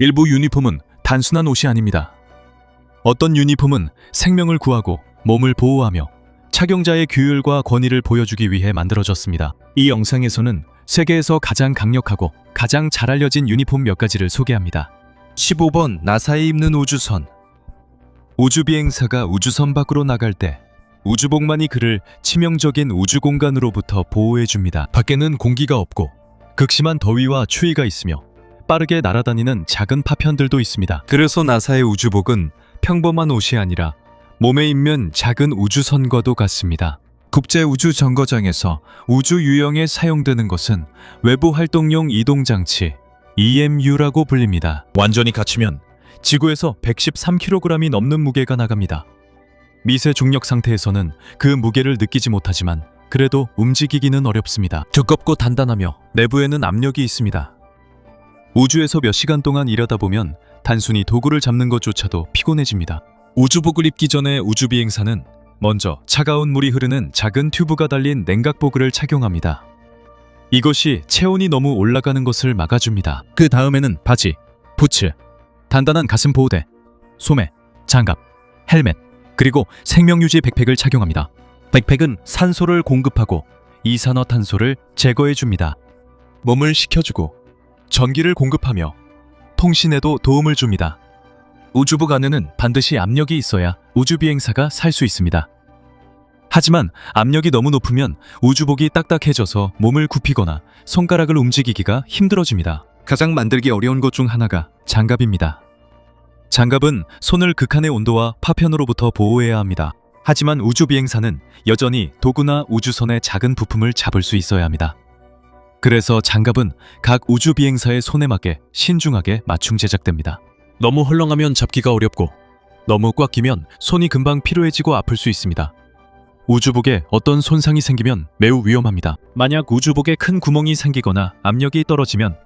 일부 유니폼은 단순한 옷이 아닙니다. 어떤 유니폼은 생명을 구하고 몸을 보호하며 착용자의 규율과 권위를 보여주기 위해 만들어졌습니다. 이 영상에서는 세계에서 가장 강력하고 가장 잘 알려진 유니폼 몇 가지를 소개합니다. 15번 나사에 입는 우주선. 우주비행사가 우주선 밖으로 나갈 때 우주복만이 그를 치명적인 우주공간으로부터 보호해줍니다. 밖에는 공기가 없고 극심한 더위와 추위가 있으며 빠르게 날아다니는 작은 파편들도 있습니다. 그래서 나사의 우주복은 평범한 옷이 아니라 몸에 입는 작은 우주선과도 같습니다. 국제우주정거장에서 우주 유영에 사용되는 것은 외부 활동용 이동장치 EMU라고 불립니다. 완전히 갖추면 지구에서 113kg이 넘는 무게가 나갑니다. 미세 중력 상태에서는 그 무게를 느끼지 못하지만 그래도 움직이기는 어렵습니다. 두껍고 단단하며 내부에는 압력이 있습니다. 우주에서 몇 시간 동안 일하다 보면 단순히 도구를 잡는 것조차도 피곤해집니다. 우주복을 입기 전에 우주비행사는 먼저 차가운 물이 흐르는 작은 튜브가 달린 냉각복을 착용합니다. 이것이 체온이 너무 올라가는 것을 막아줍니다. 그 다음에는 바지, 부츠, 단단한 가슴 보호대, 소매, 장갑, 헬멧, 그리고 생명유지 백팩을 착용합니다. 백팩은 산소를 공급하고 이산화탄소를 제거해줍니다. 몸을 식혀주고 전기를 공급하며 통신에도 도움을 줍니다. 우주복 안에는 반드시 압력이 있어야 우주비행사가 살 수 있습니다. 하지만 압력이 너무 높으면 우주복이 딱딱해져서 몸을 굽히거나 손가락을 움직이기가 힘들어집니다. 가장 만들기 어려운 것 중 하나가 장갑입니다. 장갑은 손을 극한의 온도와 파편으로부터 보호해야 합니다. 하지만 우주비행사는 여전히 도구나 우주선의 작은 부품을 잡을 수 있어야 합니다. 그래서 장갑은 각 우주비행사의 손에 맞게 신중하게 맞춤 제작됩니다. 너무 헐렁하면 잡기가 어렵고 너무 꽉 끼면 손이 금방 피로해지고 아플 수 있습니다. 우주복에 어떤 손상이 생기면 매우 위험합니다. 만약 우주복에 큰 구멍이 생기거나 압력이 떨어지면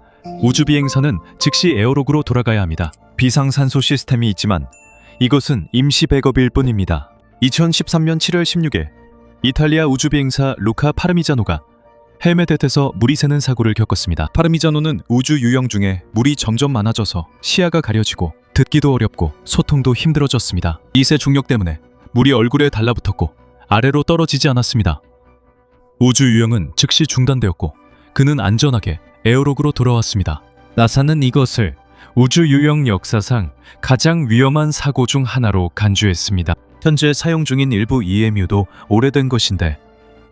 우주비행사는 즉시 에어록으로 돌아가야 합니다. 비상산소 시스템이 있지만 이것은 임시 백업일 뿐입니다. 2013년 7월 16일 이탈리아 우주비행사 루카 파르미자노가 헬멧에서 물이 새는 사고를 겪었습니다. 파르미자노는 우주 유영 중에 물이 점점 많아져서 시야가 가려지고 듣기도 어렵고 소통도 힘들어졌습니다. 이세 중력 때문에 물이 얼굴에 달라붙었고 아래로 떨어지지 않았습니다. 우주 유영은 즉시 중단되었고 그는 안전하게 에어록으로 돌아왔습니다. 나사는 이것을 우주 유영 역사상 가장 위험한 사고 중 하나로 간주했습니다. 현재 사용 중인 일부 EMU도 오래된 것인데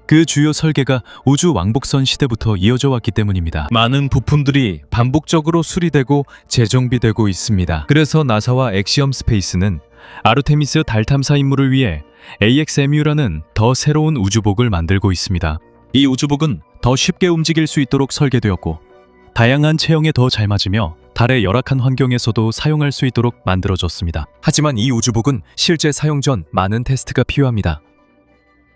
그 주요 설계가 우주 왕복선 시대부터 이어져 왔기 때문입니다. 많은 부품들이 반복적으로 수리되고 재정비되고 있습니다. 그래서 나사와 엑시엄 스페이스는 아르테미스 달 탐사 임무를 위해 AXMU라는 더 새로운 우주복을 만들고 있습니다. 이 우주복은 더 쉽게 움직일 수 있도록 설계되었고 다양한 체형에 더 잘 맞으며 달의 열악한 환경에서도 사용할 수 있도록 만들어졌습니다. 하지만 이 우주복은 실제 사용 전 많은 테스트가 필요합니다.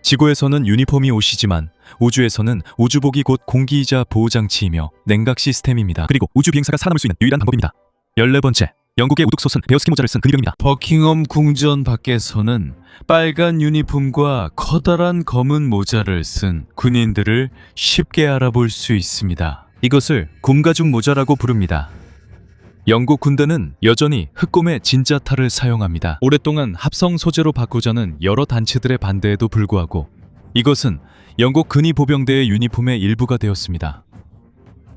지구에서는 유니폼이 옷이지만 우주에서는 우주복이 곧 공기이자 보호장치이며 냉각 시스템입니다. 그리고 우주비행사가 살아남을 수 있는 유일한 방법입니다. 14번째, 영국의 우뚝솟은 베어스킨 모자를 쓴 근위병입니다. 버킹엄 궁전 밖에서는 빨간 유니폼과 커다란 검은 모자를 쓴 군인들을 쉽게 알아볼 수 있습니다. 이것을 곰가죽 모자라고 부릅니다. 영국 군대는 여전히 흑곰의 진짜탈을 사용합니다. 오랫동안 합성 소재로 바꾸자는 여러 단체들의 반대에도 불구하고 이것은 영국 근위 보병대의 유니폼의 일부가 되었습니다.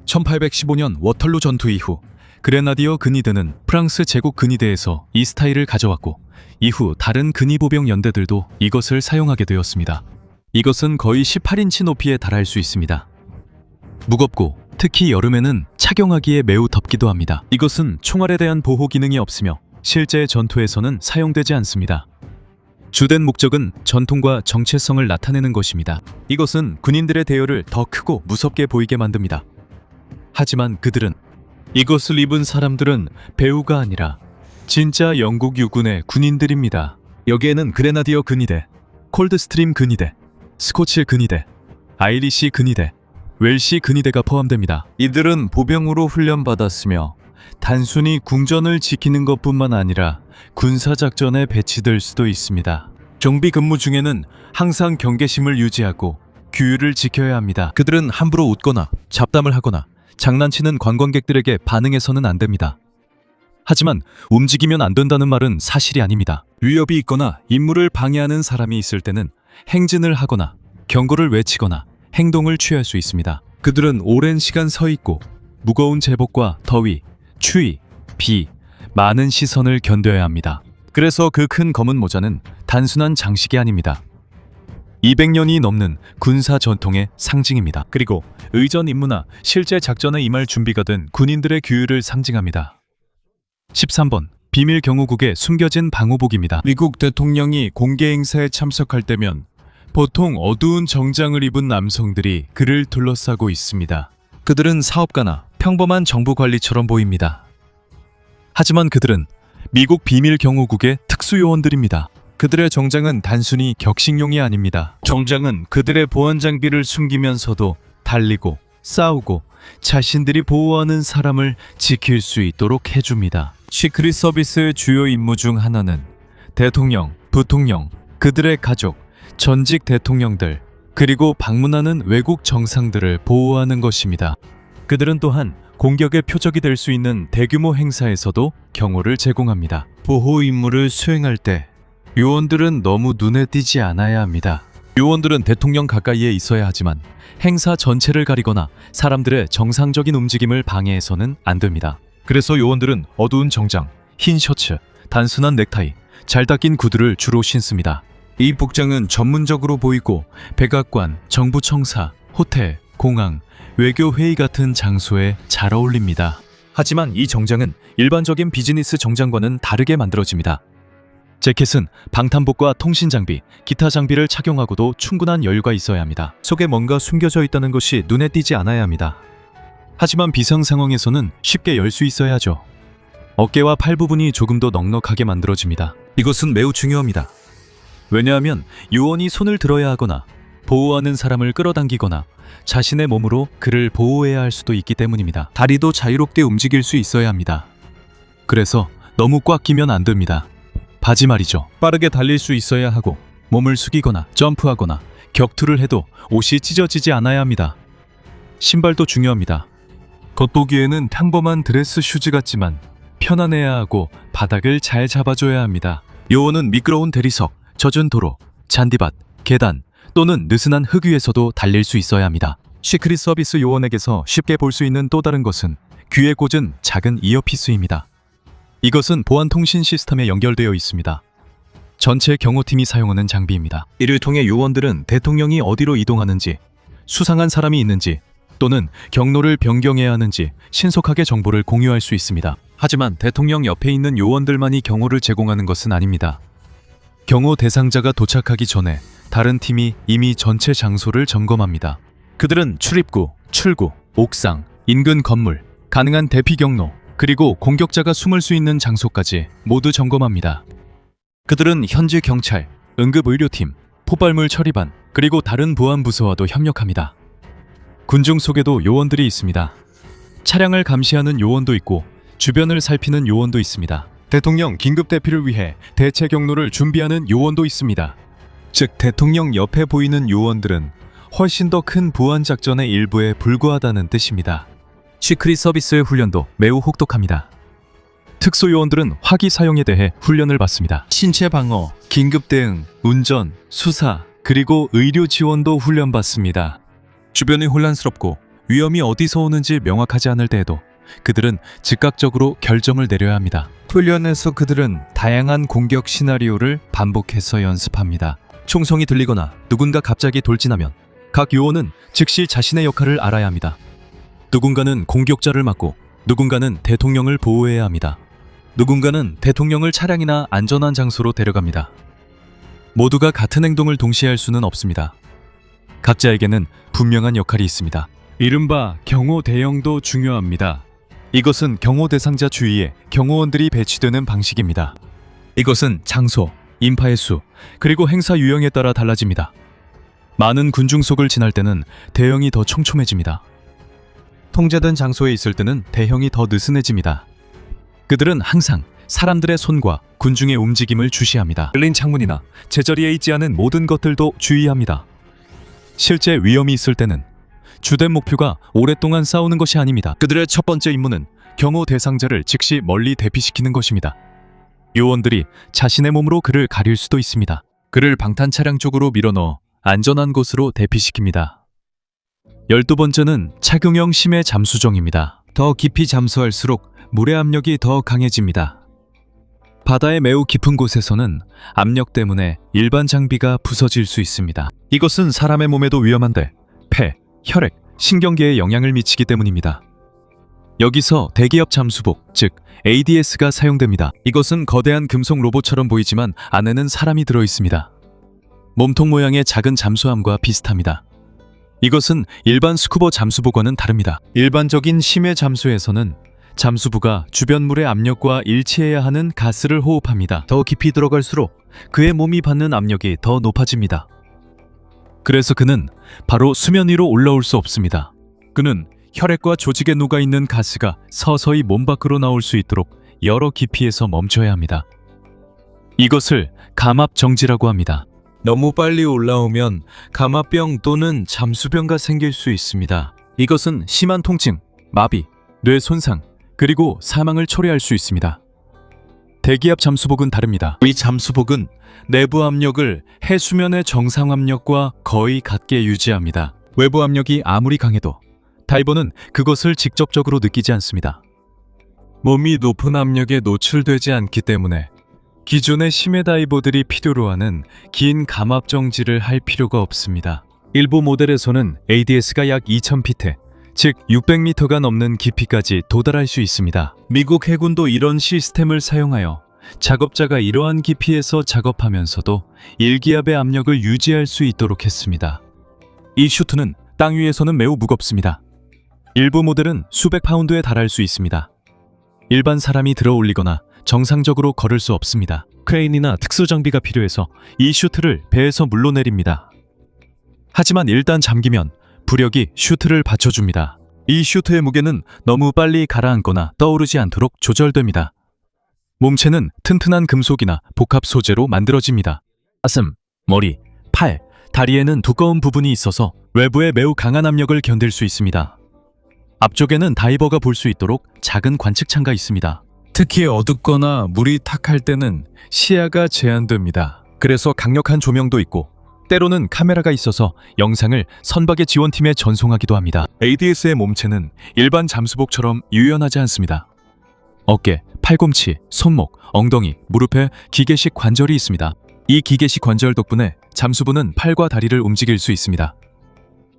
1815년 워털루 전투 이후 그레나디어 근위대는 프랑스 제국 근위대에서 이 스타일을 가져왔고 이후 다른 근위보병 연대들도 이것을 사용하게 되었습니다. 이것은 거의 18인치 높이에 달할 수 있습니다. 무겁고 특히 여름에는 착용하기에 매우 덥기도 합니다. 이것은 총알에 대한 보호 기능이 없으며 실제 전투에서는 사용되지 않습니다. 주된 목적은 전통과 정체성을 나타내는 것입니다. 이것은 군인들의 대열을 더 크고 무섭게 보이게 만듭니다. 하지만 그들은 이것을 입은 사람들은 배우가 아니라 진짜 영국 유군의 군인들입니다. 여기에는 그레나디어 근위대, 콜드스트림 근위대, 스코칠 근위대, 아이리시 근위대, 웰시 근위대가 포함됩니다. 이들은 보병으로 훈련받았으며 단순히 궁전을 지키는 것뿐만 아니라 군사작전에 배치될 수도 있습니다. 정비 근무 중에는 항상 경계심을 유지하고 규율을 지켜야 합니다. 그들은 함부로 웃거나 잡담을 하거나 장난치는 관광객들에게 반응해서는 안 됩니다. 하지만 움직이면 안 된다는 말은 사실이 아닙니다. 위협이 있거나 임무를 방해하는 사람이 있을 때는 행진을 하거나 경고를 외치거나 행동을 취할 수 있습니다. 그들은 오랜 시간 서 있고 무거운 제복과 더위, 추위, 비, 많은 시선을 견뎌야 합니다. 그래서 그 큰 검은 모자는 단순한 장식이 아닙니다. 200년이 넘는 군사 전통의 상징입니다. 그리고 의전 임무나 실제 작전에 임할 준비가 된 군인들의 규율을 상징합니다. 13번 비밀 경호국에 숨겨진 방호복입니다. 미국 대통령이 공개 행사에 참석할 때면 보통 어두운 정장을 입은 남성들이 그를 둘러싸고 있습니다. 그들은 사업가나 평범한 정부 관리처럼 보입니다. 하지만 그들은 미국 비밀 경호국의 특수요원들입니다. 그들의 정장은 단순히 격식용이 아닙니다. 정장은 그들의 보안 장비를 숨기면서도 달리고 싸우고 자신들이 보호하는 사람을 지킬 수 있도록 해줍니다. 시크릿 서비스의 주요 임무 중 하나는 대통령, 부통령, 그들의 가족, 전직 대통령들, 그리고 방문하는 외국 정상들을 보호하는 것입니다. 그들은 또한 공격의 표적이 될 수 있는 대규모 행사에서도 경호를 제공합니다. 보호 임무를 수행할 때 요원들은 너무 눈에 띄지 않아야 합니다. 요원들은 대통령 가까이에 있어야 하지만 행사 전체를 가리거나 사람들의 정상적인 움직임을 방해해서는 안 됩니다. 그래서 요원들은 어두운 정장, 흰 셔츠, 단순한 넥타이, 잘 닦인 구두를 주로 신습니다. 이 복장은 전문적으로 보이고 백악관, 정부 청사, 호텔, 공항, 외교 회의 같은 장소에 잘 어울립니다. 하지만 이 정장은 일반적인 비즈니스 정장과는 다르게 만들어집니다. 재킷은 방탄복과 통신 장비, 기타 장비를 착용하고도 충분한 여유가 있어야 합니다. 속에 뭔가 숨겨져 있다는 것이 눈에 띄지 않아야 합니다. 하지만 비상 상황에서는 쉽게 열 수 있어야 하죠. 어깨와 팔 부분이 조금 더 넉넉하게 만들어집니다. 이것은 매우 중요합니다. 왜냐하면 요원이 손을 들어야 하거나 보호하는 사람을 끌어당기거나 자신의 몸으로 그를 보호해야 할 수도 있기 때문입니다. 다리도 자유롭게 움직일 수 있어야 합니다. 그래서 너무 꽉 끼면 안 됩니다. 바지 말이죠. 빠르게 달릴 수 있어야 하고 몸을 숙이거나 점프하거나 격투를 해도 옷이 찢어지지 않아야 합니다. 신발도 중요합니다. 겉보기에는 평범한 드레스 슈즈 같지만 편안해야 하고 바닥을 잘 잡아줘야 합니다. 요원은 미끄러운 대리석, 젖은 도로, 잔디밭, 계단 또는 느슨한 흙 위에서도 달릴 수 있어야 합니다. 시크릿 서비스 요원에게서 쉽게 볼 수 있는 또 다른 것은 귀에 꽂은 작은 이어피스입니다. 이것은 보안 통신 시스템에 연결되어 있습니다. 전체 경호팀이 사용하는 장비입니다. 이를 통해 요원들은 대통령이 어디로 이동하는지, 수상한 사람이 있는지 또는 경로를 변경해야 하는지 신속하게 정보를 공유할 수 있습니다. 하지만 대통령 옆에 있는 요원들만이 경호를 제공하는 것은 아닙니다. 경호 대상자가 도착하기 전에 다른 팀이 이미 전체 장소를 점검합니다. 그들은 출입구, 출구, 옥상, 인근 건물, 가능한 대피 경로, 그리고 공격자가 숨을 수 있는 장소까지 모두 점검합니다. 그들은 현지 경찰, 응급의료팀, 포발물 처리반, 그리고 다른 보안 부서와도 협력합니다. 군중 속에도 요원들이 있습니다. 차량을 감시하는 요원도 있고 주변을 살피는 요원도 있습니다. 대통령 긴급 대피를 위해 대체 경로를 준비하는 요원도 있습니다. 즉 대통령 옆에 보이는 요원들은 훨씬 더 큰 보안 작전의 일부에 불과하다는 뜻입니다. 시크릿 서비스의 훈련도 매우 혹독합니다. 특수요원들은 화기 사용에 대해 훈련을 받습니다. 신체 방어, 긴급 대응, 운전, 수사, 그리고 의료 지원도 훈련받습니다. 주변이 혼란스럽고 위험이 어디서 오는지 명확하지 않을 때에도 그들은 즉각적으로 결정을 내려야 합니다. 훈련에서 그들은 다양한 공격 시나리오를 반복해서 연습합니다. 총성이 들리거나 누군가 갑자기 돌진하면 각 요원은 즉시 자신의 역할을 알아야 합니다. 누군가는 공격자를 막고 누군가는 대통령을 보호해야 합니다. 누군가는 대통령을 차량이나 안전한 장소로 데려갑니다. 모두가 같은 행동을 동시에 할 수는 없습니다. 각자에게는 분명한 역할이 있습니다. 이른바 경호 대형도 중요합니다. 이것은 경호 대상자 주위에 경호원들이 배치되는 방식입니다. 이것은 장소, 인파의 수, 그리고 행사 유형에 따라 달라집니다. 많은 군중 속을 지날 때는 대형이 더 촘촘해집니다. 통제된 장소에 있을 때는 대형이 더 느슨해집니다. 그들은 항상 사람들의 손과 군중의 움직임을 주시합니다. 열린 창문이나 제자리에 있지 않은 모든 것들도 주의합니다. 실제 위험이 있을 때는 주된 목표가 오랫동안 싸우는 것이 아닙니다. 그들의 첫 번째 임무는 경호 대상자를 즉시 멀리 대피시키는 것입니다. 요원들이 자신의 몸으로 그를 가릴 수도 있습니다. 그를 방탄 차량 쪽으로 밀어넣어 안전한 곳으로 대피시킵니다. 12번째는 착용형 심해 잠수정입니다. 더 깊이 잠수할수록 물의 압력이 더 강해집니다. 바다의 매우 깊은 곳에서는 압력 때문에 일반 장비가 부서질 수 있습니다. 이것은 사람의 몸에도 위험한데 폐, 혈액, 신경계에 영향을 미치기 때문입니다. 여기서 대기업 잠수복, 즉 ADS가 사용됩니다. 이것은 거대한 금속 로봇처럼 보이지만 안에는 사람이 들어 있습니다. 몸통 모양의 작은 잠수함과 비슷합니다. 이것은 일반 스쿠버 잠수복과는 다릅니다. 일반적인 심해 잠수에서는 잠수부가 주변 물의 압력과 일치해야 하는 가스를 호흡합니다. 더 깊이 들어갈수록 그의 몸이 받는 압력이 더 높아집니다. 그래서 그는 바로 수면 위로 올라올 수 없습니다. 그는 혈액과 조직에 녹아있는 가스가 서서히 몸 밖으로 나올 수 있도록 여러 깊이에서 멈춰야 합니다. 이것을 감압 정지라고 합니다. 너무 빨리 올라오면 감압병 또는 잠수병가 생길 수 있습니다. 이것은 심한 통증, 마비, 뇌 손상, 그리고 사망을 초래할 수 있습니다. 대기압 잠수복은 다릅니다. 이 잠수복은 내부 압력을 해수면의 정상 압력과 거의 같게 유지합니다. 외부 압력이 아무리 강해도 다이버는 그것을 직접적으로 느끼지 않습니다. 몸이 높은 압력에 노출되지 않기 때문에 기존의 심해 다이버들이 필요로 하는 긴 감압 정지를 할 필요가 없습니다. 일부 모델에서는 ADS가 약 2000피트, 즉 600m가 넘는 깊이까지 도달할 수 있습니다. 미국 해군도 이런 시스템을 사용하여 작업자가 이러한 깊이에서 작업하면서도 일기압의 압력을 유지할 수 있도록 했습니다. 이 슈트는 땅 위에서는 매우 무겁습니다. 일부 모델은 수백 파운드에 달할 수 있습니다. 일반 사람이 들어 올리거나 정상적으로 걸을 수 없습니다. 크레인이나 특수 장비가 필요해서 이 슈트를 배에서 물로 내립니다. 하지만 일단 잠기면 부력이 슈트를 받쳐줍니다. 이 슈트의 무게는 너무 빨리 가라앉거나 떠오르지 않도록 조절됩니다. 몸체는 튼튼한 금속이나 복합 소재로 만들어집니다. 가슴, 머리, 팔, 다리에는 두꺼운 부분이 있어서 외부에 매우 강한 압력을 견딜 수 있습니다. 앞쪽에는 다이버가 볼 수 있도록 작은 관측창가 있습니다. 특히 어둡거나 물이 탁할 때는 시야가 제한됩니다. 그래서 강력한 조명도 있고 때로는 카메라가 있어서 영상을 선박의 지원팀에 전송하기도 합니다. ADS의 몸체는 일반 잠수복처럼 유연하지 않습니다. 어깨, 팔꿈치, 손목, 엉덩이, 무릎에 기계식 관절이 있습니다. 이 기계식 관절 덕분에 잠수부는 팔과 다리를 움직일 수 있습니다.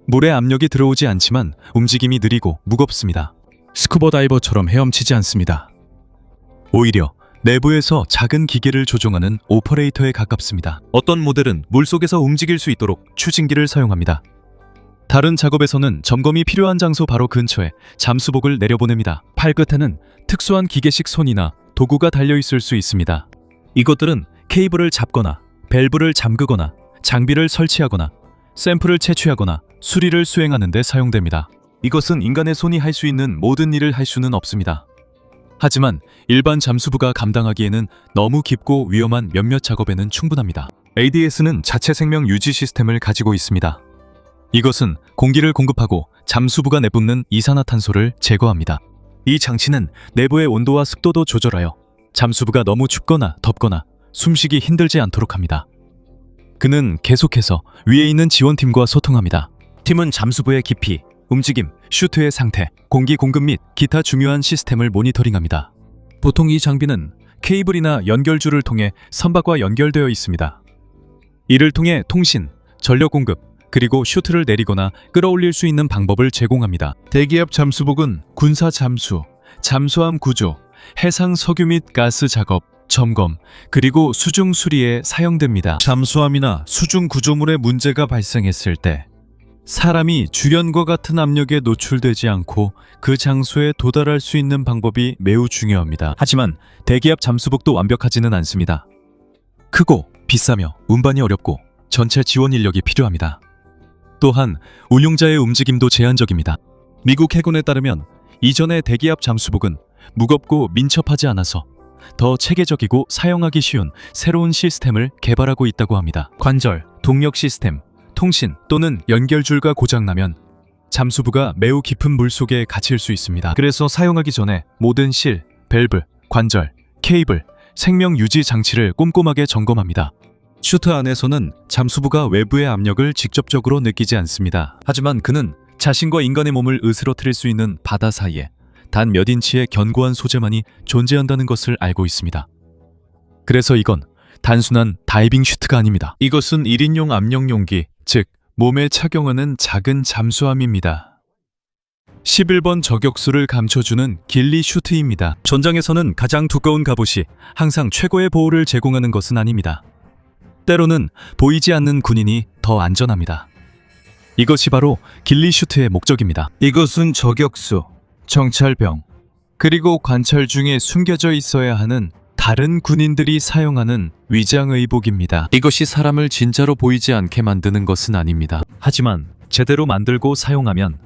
물의 압력이 들어오지 않지만 움직임이 느리고 무겁습니다. 스쿠버 다이버처럼 헤엄치지 않습니다. 오히려 내부에서 작은 기계를 조종하는 오퍼레이터에 가깝습니다. 어떤 모델은 물속에서 움직일 수 있도록 추진기를 사용합니다. 다른 작업에서는 점검이 필요한 장소 바로 근처에 잠수복을 내려보냅니다. 팔끝에는 특수한 기계식 손이나 도구가 달려있을 수 있습니다. 이것들은 케이블을 잡거나 밸브를 잠그거나 장비를 설치하거나 샘플을 채취하거나 수리를 수행하는 데 사용됩니다. 이것은 인간의 손이 할 수 있는 모든 일을 할 수는 없습니다. 하지만 일반 잠수부가 감당하기에는 너무 깊고 위험한 몇몇 작업에는 충분합니다. ADS는 자체 생명 유지 시스템을 가지고 있습니다. 이것은 공기를 공급하고 잠수부가 내뿜는 이산화탄소를 제거합니다. 이 장치는 내부의 온도와 습도도 조절하여 잠수부가 너무 춥거나 덥거나 숨쉬기 힘들지 않도록 합니다. 그는 계속해서 위에 있는 지원팀과 소통합니다. 팀은 잠수부의 깊이, 움직임, 슈트의 상태, 공기 공급 및 기타 중요한 시스템을 모니터링합니다. 보통 이 장비는 케이블이나 연결줄을 통해 선박과 연결되어 있습니다. 이를 통해 통신, 전력 공급, 그리고 슈트를 내리거나 끌어올릴 수 있는 방법을 제공합니다. 대기압 잠수복은 군사 잠수, 잠수함 구조, 해상 석유 및 가스 작업, 점검, 그리고 수중 수리에 사용됩니다. 잠수함이나 수중 구조물에 문제가 발생했을 때 사람이 주변과 같은 압력에 노출되지 않고 그 장소에 도달할 수 있는 방법이 매우 중요합니다. 하지만 대기압 잠수복도 완벽하지는 않습니다. 크고 비싸며 운반이 어렵고 전체 지원 인력이 필요합니다. 또한 운용자의 움직임도 제한적입니다. 미국 해군에 따르면 이전의 대기압 잠수복은 무겁고 민첩하지 않아서 더 체계적이고 사용하기 쉬운 새로운 시스템을 개발하고 있다고 합니다. 관절, 동력 시스템, 통신 또는 연결줄가 고장나면 잠수부가 매우 깊은 물속에 갇힐 수 있습니다. 그래서 사용하기 전에 모든 실, 밸브, 관절, 케이블, 생명 유지 장치를 꼼꼼하게 점검합니다. 슈트 안에서는 잠수부가 외부의 압력을 직접적으로 느끼지 않습니다. 하지만 그는 자신과 인간의 몸을 으스러뜨릴 수 있는 바다 사이에 단 몇 인치의 견고한 소재만이 존재한다는 것을 알고 있습니다. 그래서 이건 단순한 다이빙 슈트가 아닙니다. 이것은 1인용 압력 용기, 즉 몸에 착용하는 작은 잠수함입니다. 11번 저격수를 감춰주는 길리 슈트입니다. 전장에서는 가장 두꺼운 갑옷이 항상 최고의 보호를 제공하는 것은 아닙니다. 때로는 보이지 않는 군인이 더 안전합니다. 이것이 바로 길리 슈트의 목적입니다. 이것은 저격수, 정찰병, 그리고 관찰 중에 숨겨져 있어야 하는 다른 군인들이 사용하는 위장 의복입니다. 이것이 사람을 진짜로 보이지 않게 만드는 것은 아닙니다. 하지만 제대로 만들고 사용하면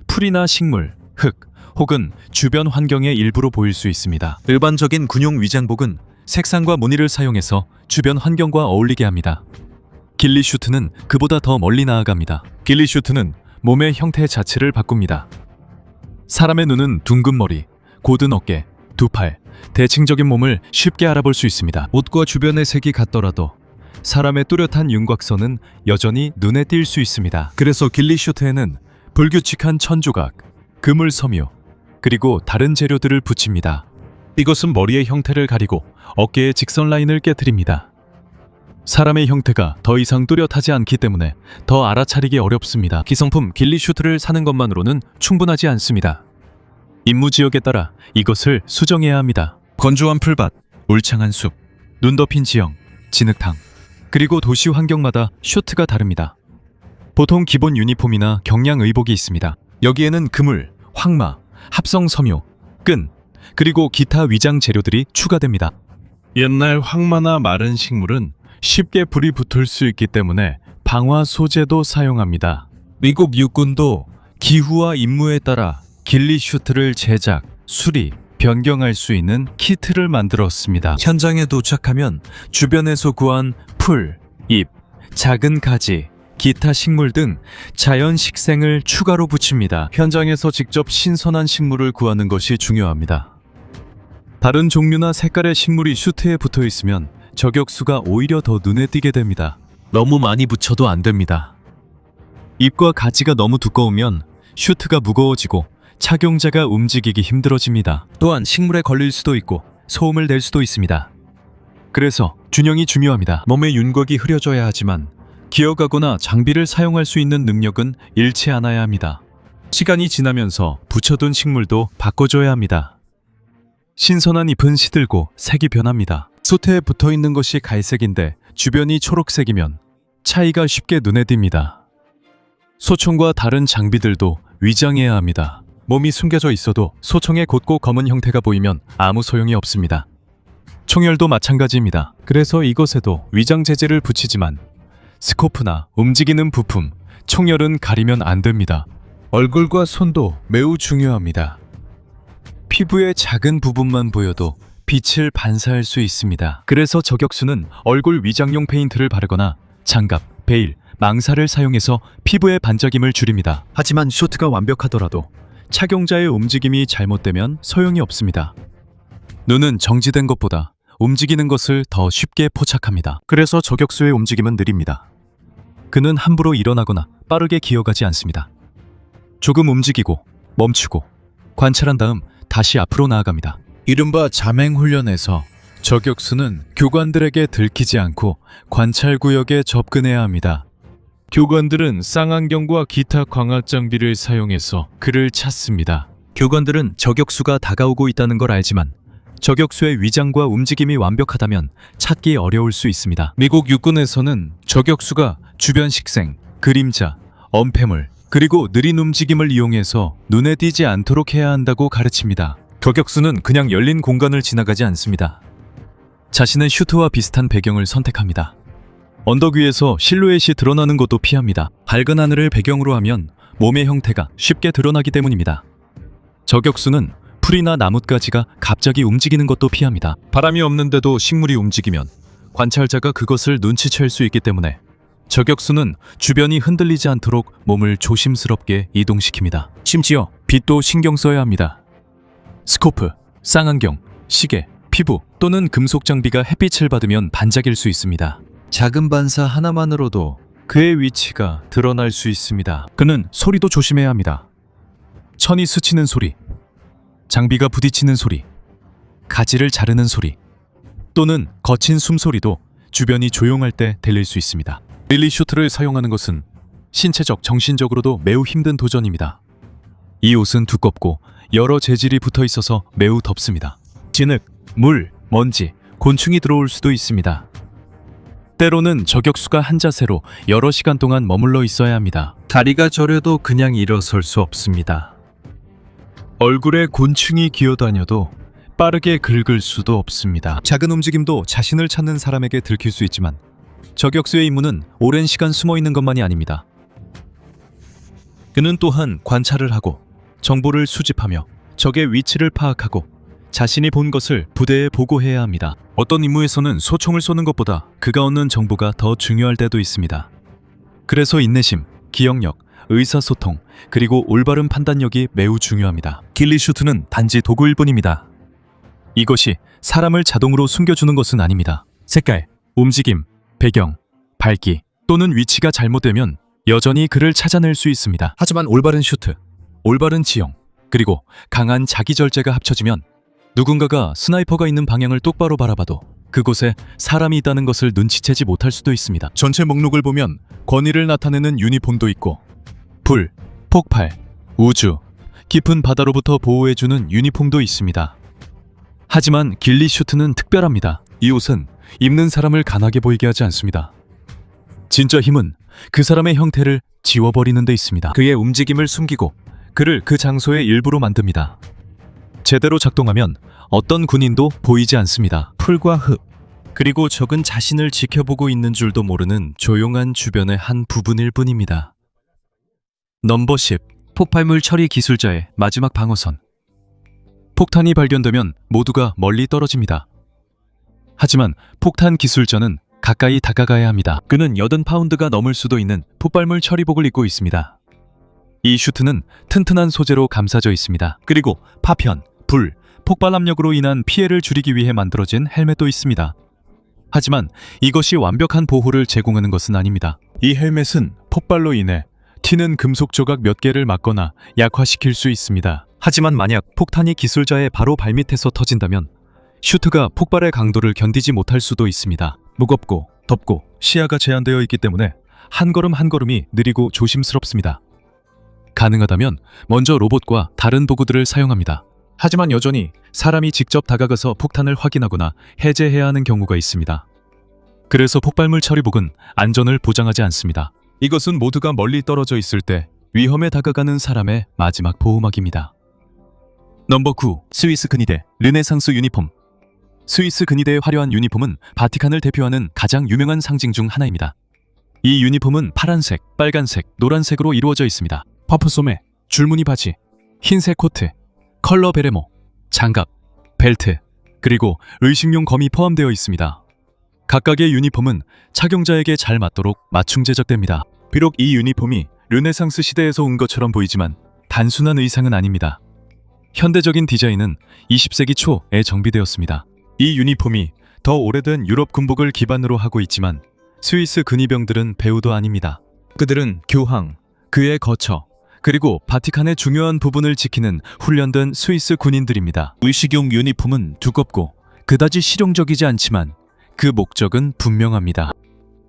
풀이나 식물, 흙, 혹은 주변 환경의 일부로 보일 수 있습니다. 일반적인 군용 위장복은 색상과 무늬를 사용해서 주변 환경과 어울리게 합니다. 길리 슈트는 그보다 더 멀리 나아갑니다. 길리 슈트는 몸의 형태 자체를 바꿉니다. 사람의 눈은 둥근 머리, 곧은 어깨, 두 팔, 대칭적인 몸을 쉽게 알아볼 수 있습니다. 옷과 주변의 색이 같더라도 사람의 뚜렷한 윤곽선은 여전히 눈에 띌 수 있습니다. 그래서 길리 슈트에는 불규칙한 천조각, 그물 섬유, 그리고 다른 재료들을 붙입니다. 이것은 머리의 형태를 가리고 어깨의 직선 라인을 깨트립니다. 사람의 형태가 더 이상 뚜렷하지 않기 때문에 더 알아차리기 어렵습니다. 기성품 길리 슈트를 사는 것만으로는 충분하지 않습니다. 임무 지역에 따라 이것을 수정해야 합니다. 건조한 풀밭, 울창한 숲, 눈 덮인 지형, 진흙탕, 그리고 도시 환경마다 슈트가 다릅니다. 보통 기본 유니폼이나 경량 의복이 있습니다. 여기에는 그물, 황마, 합성 섬유, 끈, 그리고 기타 위장 재료들이 추가됩니다. 옛날 황마나 마른 식물은 쉽게 불이 붙을 수 있기 때문에 방화 소재도 사용합니다. 미국 육군도 기후와 임무에 따라 길리 슈트를 제작, 수리, 변경할 수 있는 키트를 만들었습니다. 현장에 도착하면 주변에서 구한 풀, 잎, 작은 가지, 기타 식물 등 자연 식생을 추가로 붙입니다. 현장에서 직접 신선한 식물을 구하는 것이 중요합니다. 다른 종류나 색깔의 식물이 슈트에 붙어 있으면 저격수가 오히려 더 눈에 띄게 됩니다. 너무 많이 붙여도 안 됩니다. 잎과 가지가 너무 두꺼우면 슈트가 무거워지고 착용자가 움직이기 힘들어집니다. 또한 식물에 걸릴 수도 있고 소음을 낼 수도 있습니다. 그래서 균형이 중요합니다. 몸의 윤곽이 흐려져야 하지만 기어가거나 장비를 사용할 수 있는 능력은 잃지 않아야 합니다. 시간이 지나면서 붙여둔 식물도 바꿔줘야 합니다. 신선한 잎은 시들고 색이 변합니다. 솥에 붙어있는 것이 갈색인데 주변이 초록색이면 차이가 쉽게 눈에 띕니다. 소총과 다른 장비들도 위장해야 합니다. 몸이 숨겨져 있어도 소총의 곧고 검은 형태가 보이면 아무 소용이 없습니다. 총열도 마찬가지입니다. 그래서 이것에도 위장 재질을 붙이지만 스코프나 움직이는 부품, 총열은 가리면 안 됩니다. 얼굴과 손도 매우 중요합니다. 피부의 작은 부분만 보여도 빛을 반사할 수 있습니다. 그래서 저격수는 얼굴 위장용 페인트를 바르거나 장갑, 베일, 망사를 사용해서 피부의 반짝임을 줄입니다. 하지만 슈트가 완벽하더라도 착용자의 움직임이 잘못되면 소용이 없습니다. 눈은 정지된 것보다 움직이는 것을 더 쉽게 포착합니다. 그래서 저격수의 움직임은 느립니다. 그는 함부로 일어나거나 빠르게 기어가지 않습니다. 조금 움직이고 멈추고 관찰한 다음 다시 앞으로 나아갑니다. 이른바 자맹훈련에서 저격수는 교관들에게 들키지 않고 관찰구역에 접근해야 합니다. 교관들은 쌍안경과 기타 광학 장비를 사용해서 그를 찾습니다. 교관들은 저격수가 다가오고 있다는 걸 알지만 저격수의 위장과 움직임이 완벽하다면 찾기 어려울 수 있습니다. 미국 육군에서는 저격수가 주변 식생, 그림자, 엄폐물, 그리고 느린 움직임을 이용해서 눈에 띄지 않도록 해야 한다고 가르칩니다. 저격수는 그냥 열린 공간을 지나가지 않습니다. 자신의 슈트와 비슷한 배경을 선택합니다. 언덕 위에서 실루엣이 드러나는 것도 피합니다. 밝은 하늘을 배경으로 하면 몸의 형태가 쉽게 드러나기 때문입니다. 저격수는 풀이나 나뭇가지가 갑자기 움직이는 것도 피합니다. 바람이 없는데도 식물이 움직이면 관찰자가 그것을 눈치챌 수 있기 때문에 저격수는 주변이 흔들리지 않도록 몸을 조심스럽게 이동시킵니다. 심지어 빛도 신경 써야 합니다. 스코프, 쌍안경, 시계, 피부 또는 금속 장비가 햇빛을 받으면 반짝일 수 있습니다. 작은 반사 하나만으로도 그의 위치가 드러날 수 있습니다. 그는 소리도 조심해야 합니다. 천이 스치는 소리, 장비가 부딪히는 소리, 가지를 자르는 소리, 또는 거친 숨소리도 주변이 조용할 때 들릴 수 있습니다. 릴리 슈트를 사용하는 것은 신체적, 정신적으로도 매우 힘든 도전입니다. 이 옷은 두껍고 여러 재질이 붙어 있어서 매우 덥습니다. 진흙, 물, 먼지, 곤충이 들어올 수도 있습니다. 때로는 저격수가 한 자세로 여러 시간 동안 머물러 있어야 합니다. 다리가 저려도 그냥 일어설 수 없습니다. 얼굴에 곤충이 기어다녀도 빠르게 긁을 수도 없습니다. 작은 움직임도 자신을 찾는 사람에게 들킬 수 있지만 저격수의 임무는 오랜 시간 숨어 있는 것만이 아닙니다. 그는 또한 관찰을 하고 정보를 수집하며 적의 위치를 파악하고 자신이 본 것을 부대에 보고해야 합니다. 어떤 임무에서는 소총을 쏘는 것보다 그가 얻는 정보가 더 중요할 때도 있습니다. 그래서 인내심, 기억력, 의사소통, 그리고 올바른 판단력이 매우 중요합니다. 길리 슈트는 단지 도구일 뿐입니다. 이것이 사람을 자동으로 숨겨주는 것은 아닙니다. 색깔, 움직임, 배경, 밝기 또는 위치가 잘못되면 여전히 그를 찾아낼 수 있습니다. 하지만 올바른 슈트, 올바른 지형, 그리고 강한 자기절제가 합쳐지면 누군가가 스나이퍼가 있는 방향을 똑바로 바라봐도 그곳에 사람이 있다는 것을 눈치채지 못할 수도 있습니다. 전체 목록을 보면 권위를 나타내는 유니폼도 있고 불, 폭발, 우주, 깊은 바다로부터 보호해주는 유니폼도 있습니다. 하지만 길리 슈트는 특별합니다. 이 옷은 입는 사람을 강하게 보이게 하지 않습니다. 진짜 힘은 그 사람의 형태를 지워버리는 데 있습니다. 그의 움직임을 숨기고 그를 그 장소의 일부로 만듭니다. 제대로 작동하면 어떤 군인도 보이지 않습니다. 풀과 흙, 그리고 적은 자신을 지켜보고 있는 줄도 모르는 조용한 주변의 한 부분일 뿐입니다. 넘버 10. 폭발물 처리 기술자의 마지막 방어선. 폭탄이 발견되면 모두가 멀리 떨어집니다. 하지만 폭탄 기술자는 가까이 다가가야 합니다. 그는 80파운드가 넘을 수도 있는 폭발물 처리복을 입고 있습니다. 이 슈트는 튼튼한 소재로 감싸져 있습니다. 그리고 파편, 불, 폭발 압력으로 인한 피해를 줄이기 위해 만들어진 헬멧도 있습니다. 하지만 이것이 완벽한 보호를 제공하는 것은 아닙니다. 이 헬멧은 폭발로 인해 튀는 금속 조각 몇 개를 막거나 약화시킬 수 있습니다. 하지만 만약 폭탄이 기술자의 바로 발밑에서 터진다면 슈트가 폭발의 강도를 견디지 못할 수도 있습니다. 무겁고 덥고 시야가 제한되어 있기 때문에 한 걸음 한 걸음이 느리고 조심스럽습니다. 가능하다면 먼저 로봇과 다른 도구들을 사용합니다. 하지만 여전히 사람이 직접 다가가서 폭탄을 확인하거나 해제해야 하는 경우가 있습니다. 그래서 폭발물 처리복은 안전을 보장하지 않습니다. 이것은 모두가 멀리 떨어져 있을 때 위험에 다가가는 사람의 마지막 보호막입니다. 넘버 9. 스위스 근위대 르네상스 유니폼. 스위스 근위대의 화려한 유니폼은 바티칸을 대표하는 가장 유명한 상징 중 하나입니다. 이 유니폼은 파란색, 빨간색, 노란색으로 이루어져 있습니다. 퍼프 소매, 줄무늬 바지, 흰색 코트, 컬러 베레모, 장갑, 벨트, 그리고 의식용 검이 포함되어 있습니다. 각각의 유니폼은 착용자에게 잘 맞도록 맞춤 제작됩니다. 비록 이 유니폼이 르네상스 시대에서 온 것처럼 보이지만 단순한 의상은 아닙니다. 현대적인 디자인은 20세기 초에 정비되었습니다. 이 유니폼이 더 오래된 유럽 군복을 기반으로 하고 있지만 스위스 근위병들은 배우도 아닙니다. 그들은 교황, 그의 거처, 그리고 바티칸의 중요한 부분을 지키는 훈련된 스위스 군인들입니다. 의식용 유니폼은 두껍고 그다지 실용적이지 않지만 그 목적은 분명합니다.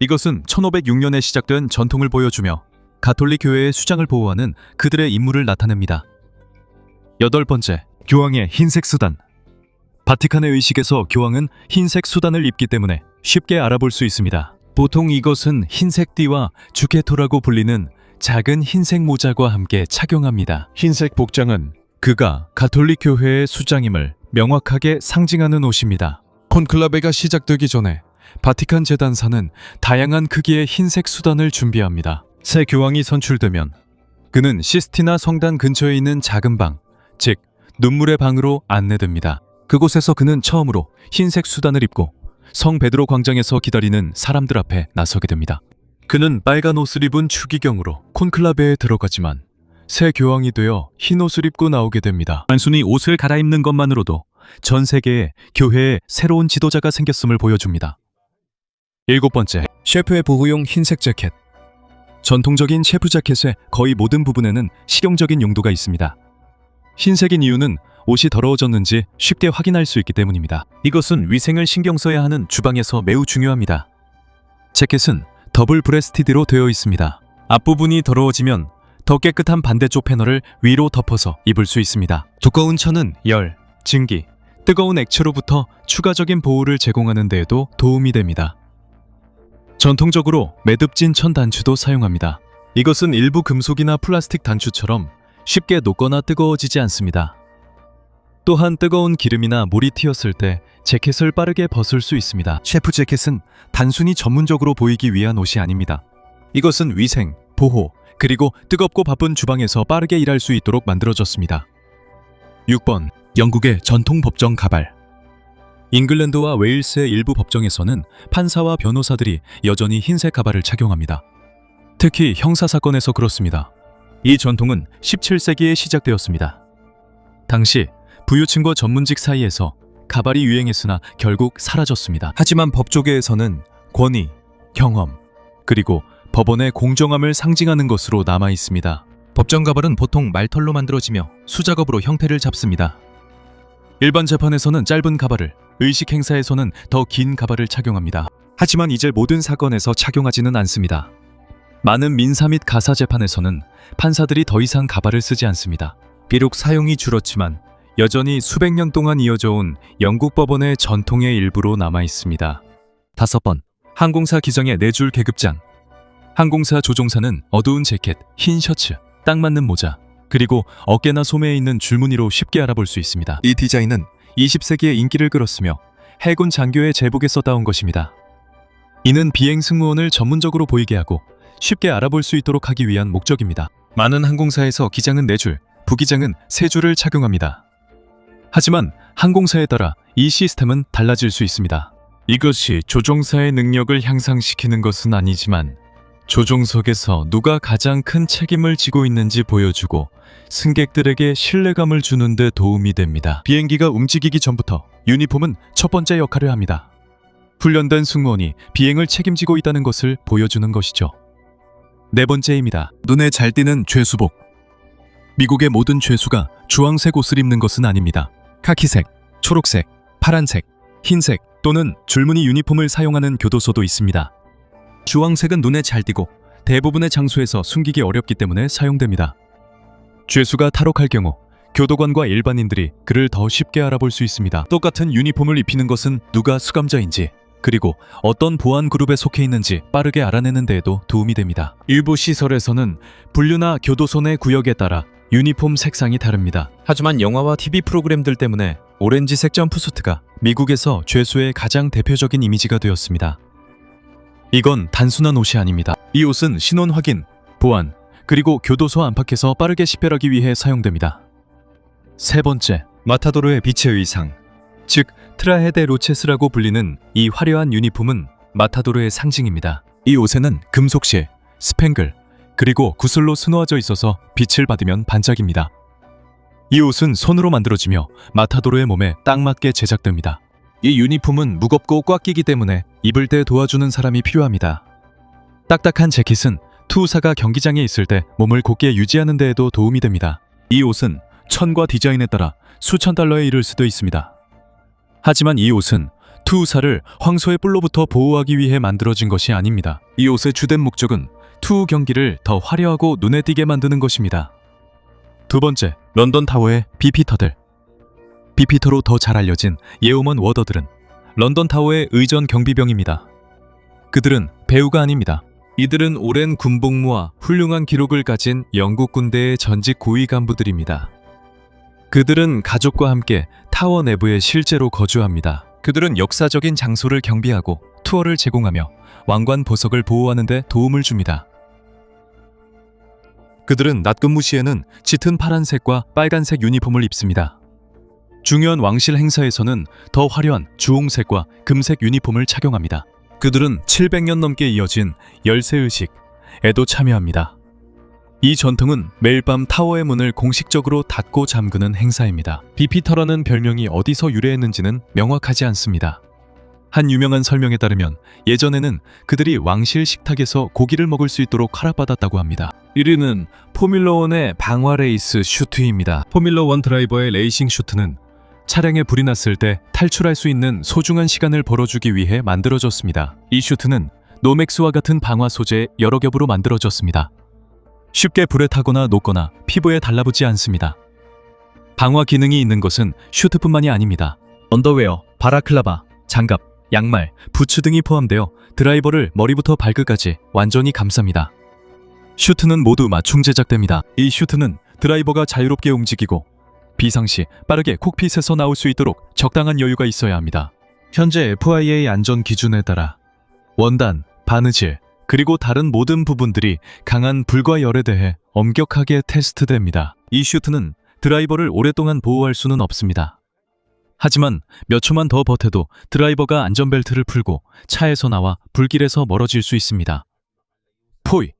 이것은 1506년에 시작된 전통을 보여주며 가톨릭 교회의 수장을 보호하는 그들의 임무를 나타냅니다. 8번째, 교황의 흰색 수단. 바티칸의 의식에서 교황은 흰색 수단을 입기 때문에 쉽게 알아볼 수 있습니다. 보통 이것은 흰색 띠와 주케토라고 불리는 작은 흰색 모자와 함께 착용합니다. 흰색 복장은 그가 가톨릭 교회의 수장임을 명확하게 상징하는 옷입니다. 콘클라베가 시작되기 전에 바티칸 재단사는 다양한 크기의 흰색 수단을 준비합니다. 새 교황이 선출되면 그는 시스티나 성당 근처에 있는 작은 방, 즉 눈물의 방으로 안내됩니다. 그곳에서 그는 처음으로 흰색 수단을 입고 성 베드로 광장에서 기다리는 사람들 앞에 나서게 됩니다. 그는 빨간 옷을 입은 추기경으로 콘클라베에 들어가지만 새 교황이 되어 흰 옷을 입고 나오게 됩니다. 단순히 옷을 갈아입는 것만으로도 전 세계에 교회에 새로운 지도자가 생겼음을 보여줍니다. 7번째, 셰프의 보호용 흰색 재킷. 전통적인 셰프 자켓의 거의 모든 부분에는 실용적인 용도가 있습니다. 흰색인 이유는 옷이 더러워졌는지 쉽게 확인할 수 있기 때문입니다. 이것은 위생을 신경 써야 하는 주방에서 매우 중요합니다. 재킷은 더블 브레스티드로 되어 있습니다. 앞부분이 더러워지면 더 깨끗한 반대쪽 패널을 위로 덮어서 입을 수 있습니다. 두꺼운 천은 열, 증기, 뜨거운 액체로부터 추가적인 보호를 제공하는 데에도 도움이 됩니다. 전통적으로 매듭진 천 단추도 사용합니다. 이것은 일부 금속이나 플라스틱 단추처럼 쉽게 녹거나 뜨거워지지 않습니다. 또한 뜨거운 기름이나 물이 튀었을 때 재킷을 빠르게 벗을 수 있습니다. 셰프 재킷은 단순히 전문적으로 보이기 위한 옷이 아닙니다. 이것은 위생, 보호, 그리고 뜨겁고 바쁜 주방에서 빠르게 일할 수 있도록 만들어졌습니다. 6번, 영국의 전통 법정 가발. 잉글랜드와 웨일스의 일부 법정에서는 판사와 변호사들이 여전히 흰색 가발을 착용합니다. 특히 형사사건에서 그렇습니다. 이 전통은 17세기에 시작되었습니다. 당시 부유층과 전문직 사이에서 가발이 유행했으나 결국 사라졌습니다. 하지만 법조계에서는 권위, 경험, 그리고 법원의 공정함을 상징하는 것으로 남아 있습니다. 법정 가발은 보통 말털로 만들어지며 수작업으로 형태를 잡습니다. 일반 재판에서는 짧은 가발을, 의식 행사에서는 더 긴 가발을 착용합니다. 하지만 이제 모든 사건에서 착용하지는 않습니다. 많은 민사 및 가사 재판에서는 판사들이 더 이상 가발을 쓰지 않습니다. 비록 사용이 줄었지만 여전히 수백 년 동안 이어져 온 영국 법원의 전통의 일부로 남아 있습니다. 5번, 항공사 기장의 4줄 계급장. 항공사 조종사는 어두운 재킷, 흰 셔츠, 딱 맞는 모자, 그리고 어깨나 소매에 있는 줄무늬로 쉽게 알아볼 수 있습니다. 이 디자인은 20세기에 인기를 끌었으며 해군 장교의 제복에 써다온 것입니다. 이는 비행 승무원을 전문적으로 보이게 하고 쉽게 알아볼 수 있도록 하기 위한 목적입니다. 많은 항공사에서 기장은 4줄, 부기장은 3줄을 착용합니다. 하지만 항공사에 따라 이 시스템은 달라질 수 있습니다. 이것이 조종사의 능력을 향상시키는 것은 아니지만 조종석에서 누가 가장 큰 책임을 지고 있는지 보여주고 승객들에게 신뢰감을 주는 데 도움이 됩니다. 비행기가 움직이기 전부터 유니폼은 첫 번째 역할을 합니다. 훈련된 승무원이 비행을 책임지고 있다는 것을 보여주는 것이죠. 4번째입니다. 눈에 잘 띄는 죄수복. 미국의 모든 죄수가 주황색 옷을 입는 것은 아닙니다. 카키색, 초록색, 파란색, 흰색 또는 줄무늬 유니폼을 사용하는 교도소도 있습니다. 주황색은 눈에 잘 띄고 대부분의 장소에서 숨기기 어렵기 때문에 사용됩니다. 죄수가 탈옥할 경우 교도관과 일반인들이 그를 더 쉽게 알아볼 수 있습니다. 똑같은 유니폼을 입히는 것은 누가 수감자인지 그리고 어떤 보안 그룹에 속해 있는지 빠르게 알아내는 데에도 도움이 됩니다. 일부 시설에서는 분류나 교도소 내 구역에 따라 유니폼 색상이 다릅니다. 하지만 영화와 TV 프로그램들 때문에 오렌지색 점프수트가 미국에서 죄수의 가장 대표적인 이미지가 되었습니다. 이건 단순한 옷이 아닙니다. 이 옷은 신원 확인, 보안, 그리고 교도소 안팎에서 빠르게 식별하기 위해 사용됩니다. 3번째, 마타도르의 빛의 의상. 즉, 트라헤 데 로체스라고 불리는 이 화려한 유니폼은 마타도르의 상징입니다. 이 옷에는 금속실, 스팽글, 그리고 구슬로 수놓아져 있어서 빛을 받으면 반짝입니다. 이 옷은 손으로 만들어지며 마타도르의 몸에 딱 맞게 제작됩니다. 이 유니폼은 무겁고 꽉 끼기 때문에 입을 때 도와주는 사람이 필요합니다. 딱딱한 재킷은 투우사가 경기장에 있을 때 몸을 곧게 유지하는 데에도 도움이 됩니다. 이 옷은 천과 디자인에 따라 수천 달러에 이를 수도 있습니다. 하지만 이 옷은 투우사를 황소의 뿔로부터 보호하기 위해 만들어진 것이 아닙니다. 이 옷의 주된 목적은 투우 경기를 더 화려하고 눈에 띄게 만드는 것입니다. 2번째, 런던 타워의 비피터들. 비피터로 더 잘 알려진 예오먼 워더들은 런던 타워의 의전 경비병입니다. 그들은 배우가 아닙니다. 이들은 오랜 군복무와 훌륭한 기록을 가진 영국 군대의 전직 고위 간부들입니다. 그들은 가족과 함께 타워 내부에 실제로 거주합니다. 그들은 역사적인 장소를 경비하고 투어를 제공하며 왕관 보석을 보호하는 데 도움을 줍니다. 그들은 낮 근무 시에는 짙은 파란색과 빨간색 유니폼을 입습니다. 중요한 왕실 행사에서는 더 화려한 주홍색과 금색 유니폼을 착용합니다. 그들은 700년 넘게 이어진 열쇠의식에도 참여합니다. 이 전통은 매일 밤 타워의 문을 공식적으로 닫고 잠그는 행사입니다. 비피터라는 별명이 어디서 유래했는지는 명확하지 않습니다. 한 유명한 설명에 따르면 예전에는 그들이 왕실 식탁에서 고기를 먹을 수 있도록 허락받았다고 합니다. 1위는 포뮬러1의 방화 레이스 슈트입니다. 포뮬러1 드라이버의 레이싱 슈트는 차량에 불이 났을 때 탈출할 수 있는 소중한 시간을 벌어주기 위해 만들어졌습니다. 이 슈트는 노맥스와 같은 방화 소재의 여러 겹으로 만들어졌습니다. 쉽게 불에 타거나 녹거나 피부에 달라붙지 않습니다. 방화 기능이 있는 것은 슈트뿐만이 아닙니다. 언더웨어, 바라클라바, 장갑, 양말, 부츠 등이 포함되어 드라이버를 머리부터 발끝까지 완전히 감쌉니다. 슈트는 모두 맞춤 제작됩니다. 이 슈트는 드라이버가 자유롭게 움직이고 비상시 빠르게 콕핏에서 나올 수 있도록 적당한 여유가 있어야 합니다. 현재 FIA 안전 기준에 따라 원단, 바느질, 그리고 다른 모든 부분들이 강한 불과 열에 대해 엄격하게 테스트됩니다. 이 슈트는 드라이버를 오랫동안 보호할 수는 없습니다. 하지만 몇 초만 더 버텨도 드라이버가 안전벨트를 풀고 차에서 나와 불길에서 멀어질 수 있습니다. 포이,